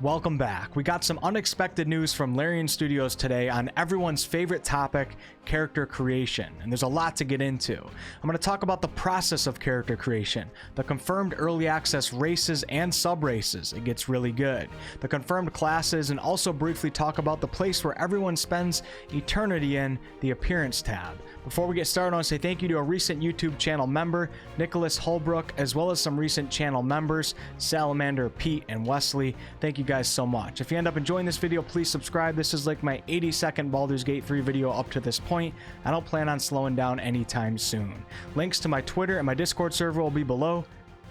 Welcome back. We got some unexpected news from Larian Studios today on everyone's favorite topic, character creation, and there's a lot to get into. I'm going to talk about the process of character creation, the confirmed early access races and sub-races, it gets really good, the confirmed classes, and also briefly talk about the place where everyone spends eternity in, the appearance tab. Before we get started, I want to say thank you to a recent YouTube channel member, Nicholas Holbrook, as well as some recent channel members, Salamander, Pete, and Wesley. Thank you guys so much. If you end up enjoying this video, please subscribe. This is like my 80-second Baldur's Gate 3 video up to this point. I don't plan on slowing down anytime soon. Links to my Twitter and my Discord server will be below.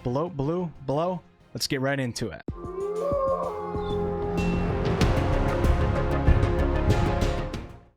Let's get right into it.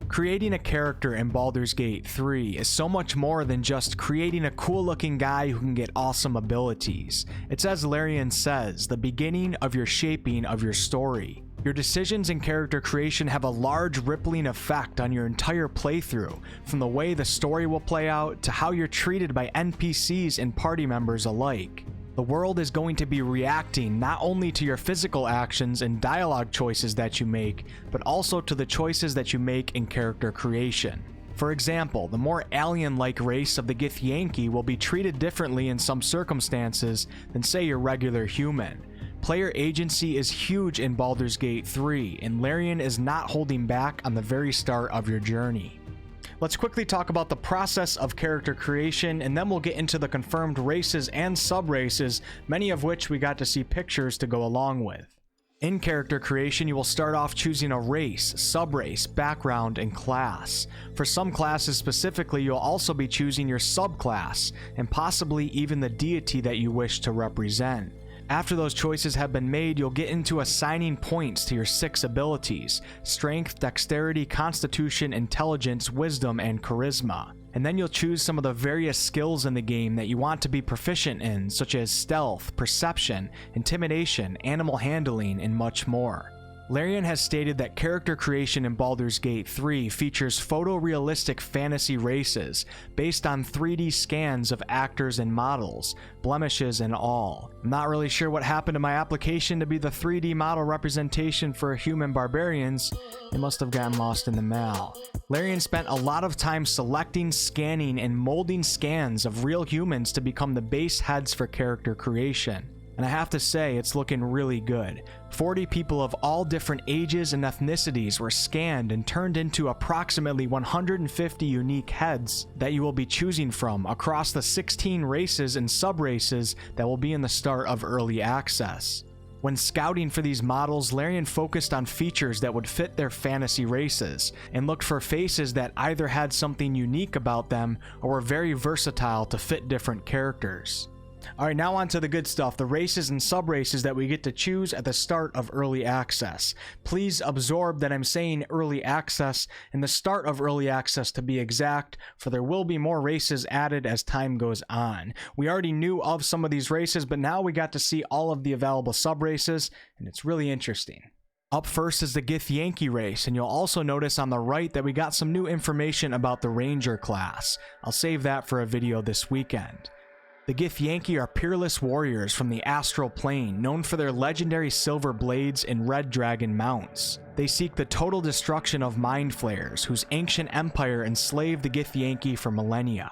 Creating a character in Baldur's Gate 3 is so much more than just creating a cool looking guy who can get awesome abilities. It's, as Larian says, the beginning of your shaping of your story. Your decisions in character creation have a large rippling effect on your entire playthrough, from the way the story will play out to how you're treated by NPCs and party members alike. The world is going to be reacting not only to your physical actions and dialogue choices that you make, but also to the choices that you make in character creation. For example, the more alien-like race of the Githyanki will be treated differently in some circumstances than, say, your regular human. Player agency is huge in Baldur's Gate 3, and Larian is not holding back on the very start of your journey. Let's quickly talk about the process of character creation, and then we'll get into the confirmed races and sub-races, many of which we got to see pictures to go along with. In character creation, you will start off choosing a race, sub-race, background, and class. For some classes specifically, you'll also be choosing your subclass, and possibly even the deity that you wish to represent. After those choices have been made, you'll get into assigning points to your 6 abilities: strength, dexterity, constitution, intelligence, wisdom, and charisma. And then you'll choose some of the various skills in the game that you want to be proficient in, such as stealth, perception, intimidation, animal handling, and much more. Larian has stated that character creation in Baldur's Gate 3 features photorealistic fantasy races based on 3D scans of actors and models, blemishes and all. I'm not really sure what happened to my application to be the 3D model representation for human barbarians. It must have gotten lost in the mail. Larian spent a lot of time selecting, scanning, and molding scans of real humans to become the base heads for character creation. And I have to say, it's looking really good. 40 people of all different ages and ethnicities were scanned and turned into approximately 150 unique heads that you will be choosing from across the 16 races and sub-races that will be in the start of early access. When scouting for these models, Larian focused on features that would fit their fantasy races, and looked for faces that either had something unique about them or were very versatile to fit different characters. Alright, now on to the good stuff, the races and sub-races that we get to choose at the start of early access. Please absorb that I'm saying early access, and the start of early access to be exact, for there will be more races added as time goes on. We already knew of some of these races, but now we got to see all of the available sub-races, and it's really interesting. Up first is the Githyanki race, and you'll also notice on the right that we got some new information about the Ranger class. I'll save that for a video this weekend. The Githyanki are peerless warriors from the astral plane, known for their legendary silver blades and red dragon mounts. They seek the total destruction of mind flayers, whose ancient empire enslaved the Githyanki for millennia.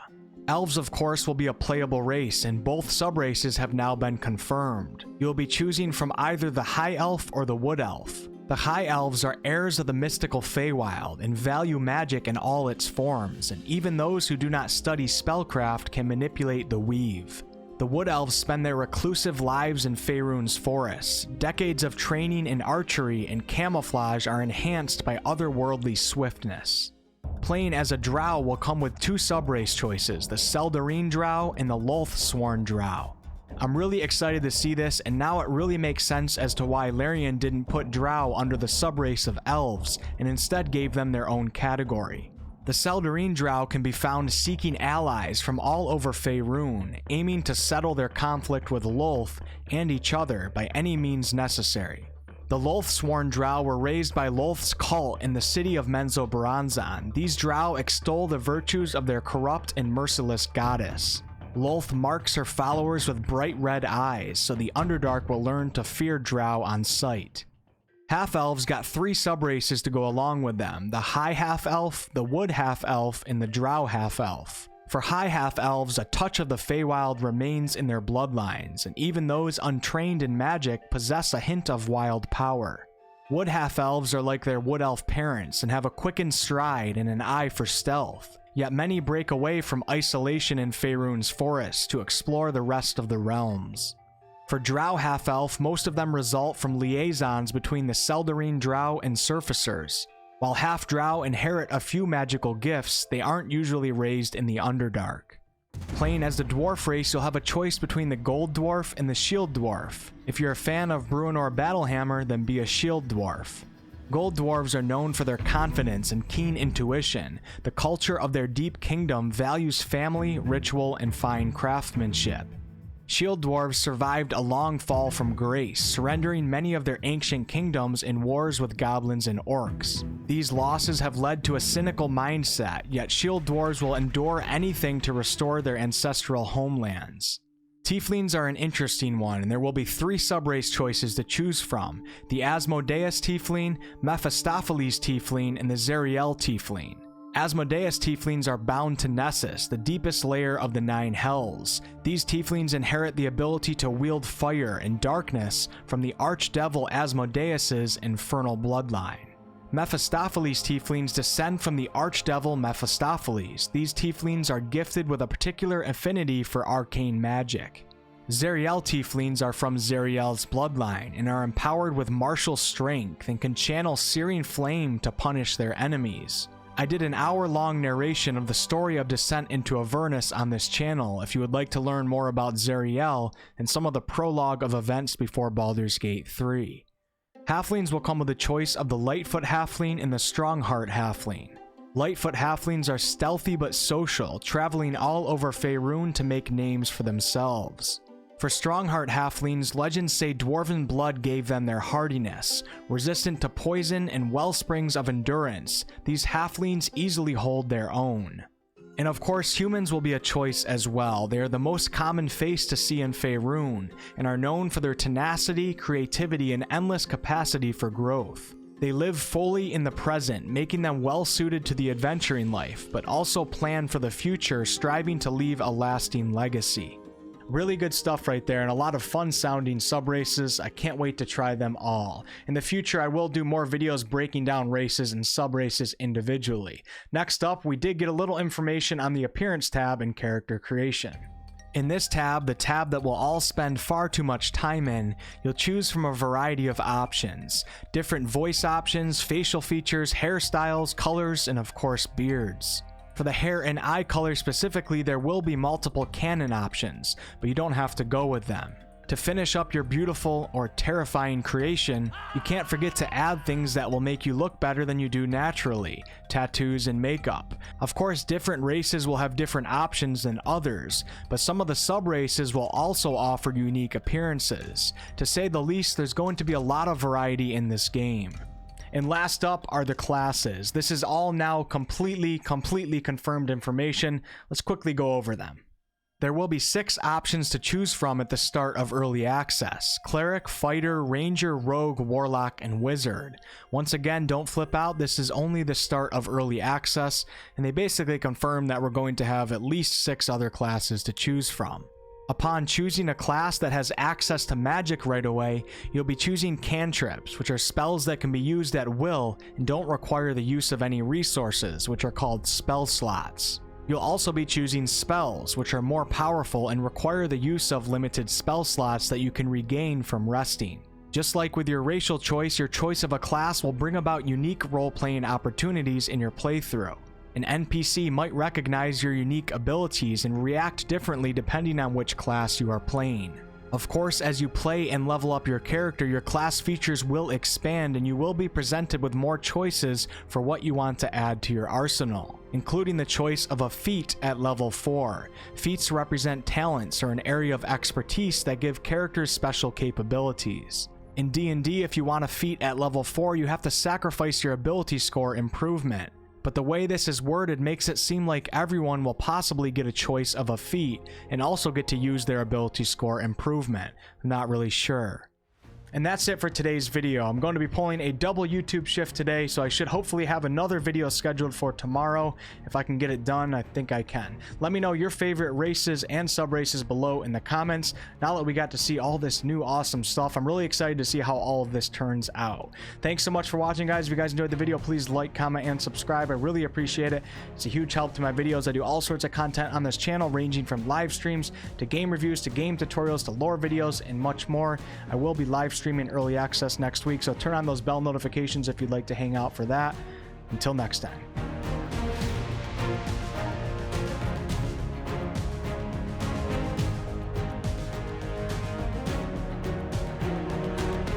Elves, of course, will be a playable race, and both sub-races have now been confirmed. You'll be choosing from either the High Elf or the Wood Elf. The High Elves are heirs of the mystical Feywild and value magic in all its forms, and even those who do not study spellcraft can manipulate the weave. The Wood Elves spend their reclusive lives in Faerun's forests. Decades of training in archery and camouflage are enhanced by otherworldly swiftness. Playing as a drow will come with 2 sub-race choices, the Seldarine drow and the Lothsworn drow. I'm really excited to see this, and now it really makes sense as to why Larian didn't put drow under the subrace of elves, and instead gave them their own category. The Seldarine drow can be found seeking allies from all over Faerun, aiming to settle their conflict with Lolth and each other by any means necessary. The Lothsworn drow were raised by Lolth's cult in the city of Menzoberranzan. These drow extol the virtues of their corrupt and merciless goddess. Lolth marks her followers with bright red eyes, so the Underdark will learn to fear drow on sight. Half-elves got 3 subraces to go along with them: the high half-elf, the wood half-elf, and the drow half-elf. For high half-elves, a touch of the Feywild remains in their bloodlines, and even those untrained in magic possess a hint of wild power. Wood half-elves are like their wood elf parents and have a quickened stride and an eye for stealth, yet many break away from isolation in Faerun's forest to explore the rest of the realms. For drow half-elf, most of them result from liaisons between the Seldarine drow and surfacers. While half-drow inherit a few magical gifts, they aren't usually raised in the Underdark. Playing as the dwarf race, you'll have a choice between the gold dwarf and the shield dwarf. If you're a fan of Bruenor Battlehammer, then be a shield dwarf. Gold dwarves are known for their confidence and keen intuition. The culture of their deep kingdom values family, ritual, and fine craftsmanship. Shield dwarves survived a long fall from grace, surrendering many of their ancient kingdoms in wars with goblins and orcs. These losses have led to a cynical mindset, yet shield dwarves will endure anything to restore their ancestral homelands. Tieflings are an interesting one, and there will be 3 subrace choices to choose from: the Asmodeus Tiefling, Mephistopheles Tiefling, and the Zariel Tiefling. Asmodeus Tieflings are bound to Nessus, the deepest layer of the 9 hells. These Tieflings inherit the ability to wield fire and darkness from the archdevil Asmodeus's infernal bloodline. Mephistopheles Tieflings descend from the archdevil Mephistopheles. These Tieflings are gifted with a particular affinity for arcane magic. Zariel Tieflings are from Zariel's bloodline and are empowered with martial strength and can channel searing flame to punish their enemies. I did an hour-long narration of the story of Descent into Avernus on this channel if you would like to learn more about Zariel and some of the prologue of events before Baldur's Gate 3. Halflings will come with a choice of the Lightfoot Halfling and the Strongheart Halfling. Lightfoot Halflings are stealthy but social, traveling all over Faerun to make names for themselves. For Strongheart Halflings, legends say dwarven blood gave them their hardiness. Resistant to poison and wellsprings of endurance, these halflings easily hold their own. And of course, humans will be a choice as well. They are the most common face to see in Faerun, and are known for their tenacity, creativity, and endless capacity for growth. They live fully in the present, making them well suited to the adventuring life, but also plan for the future, striving to leave a lasting legacy. Really good stuff right there, and a lot of fun sounding subraces. I can't wait to try them all. In the future, I will do more videos breaking down races and subraces individually. Next up, we did get a little information on the appearance tab and character creation. In this tab, the tab that we'll all spend far too much time in, you'll choose from a variety of options. Different voice options, facial features, hairstyles, colors, and of course beards. For the hair and eye color specifically, there will be multiple canon options, but you don't have to go with them. To finish up your beautiful or terrifying creation, you can't forget to add things that will make you look better than you do naturally: tattoos and makeup. Of course, different races will have different options than others, but some of the sub-races will also offer unique appearances. To say the least, there's going to be a lot of variety in this game. And last up are the classes. This is all now completely confirmed information. Let's quickly go over them. There will be 6 options to choose from at the start of early access: Cleric, Fighter, Ranger, Rogue, Warlock, and Wizard. Once again, don't flip out, this is only the start of early access, and they basically confirm that we're going to have at least 6 other classes to choose from. Upon choosing a class that has access to magic right away, you'll be choosing cantrips, which are spells that can be used at will and don't require the use of any resources, which are called spell slots. You'll also be choosing spells, which are more powerful and require the use of limited spell slots that you can regain from resting. Just like with your racial choice of a class will bring about unique role-playing opportunities in your playthrough. An NPC might recognize your unique abilities and react differently depending on which class you are playing. Of course, as you play and level up your character, your class features will expand and you will be presented with more choices for what you want to add to your arsenal, including the choice of a feat at level 4. Feats represent talents or an area of expertise that give characters special capabilities. In D&D, if you want a feat at level 4, you have to sacrifice your ability score improvement. But the way this is worded makes it seem like everyone will possibly get a choice of a feat and also get to use their ability score improvement. I'm not really sure. And that's it for today's video. I'm going to be pulling a double YouTube shift today, so I should hopefully have another video scheduled for tomorrow. If I can get it done, I think I can. Let me know your favorite races and sub-races below in the comments. Now that we got to see all this new awesome stuff, I'm really excited to see how all of this turns out. Thanks so much for watching, guys. If you guys enjoyed the video, please like, comment, and subscribe. I really appreciate it. It's a huge help to my videos. I do all sorts of content on this channel, ranging from live streams to game reviews to game tutorials to lore videos and much more. I will be live streaming early access next week, so turn on those bell notifications if you'd like to hang out for that. Until next time.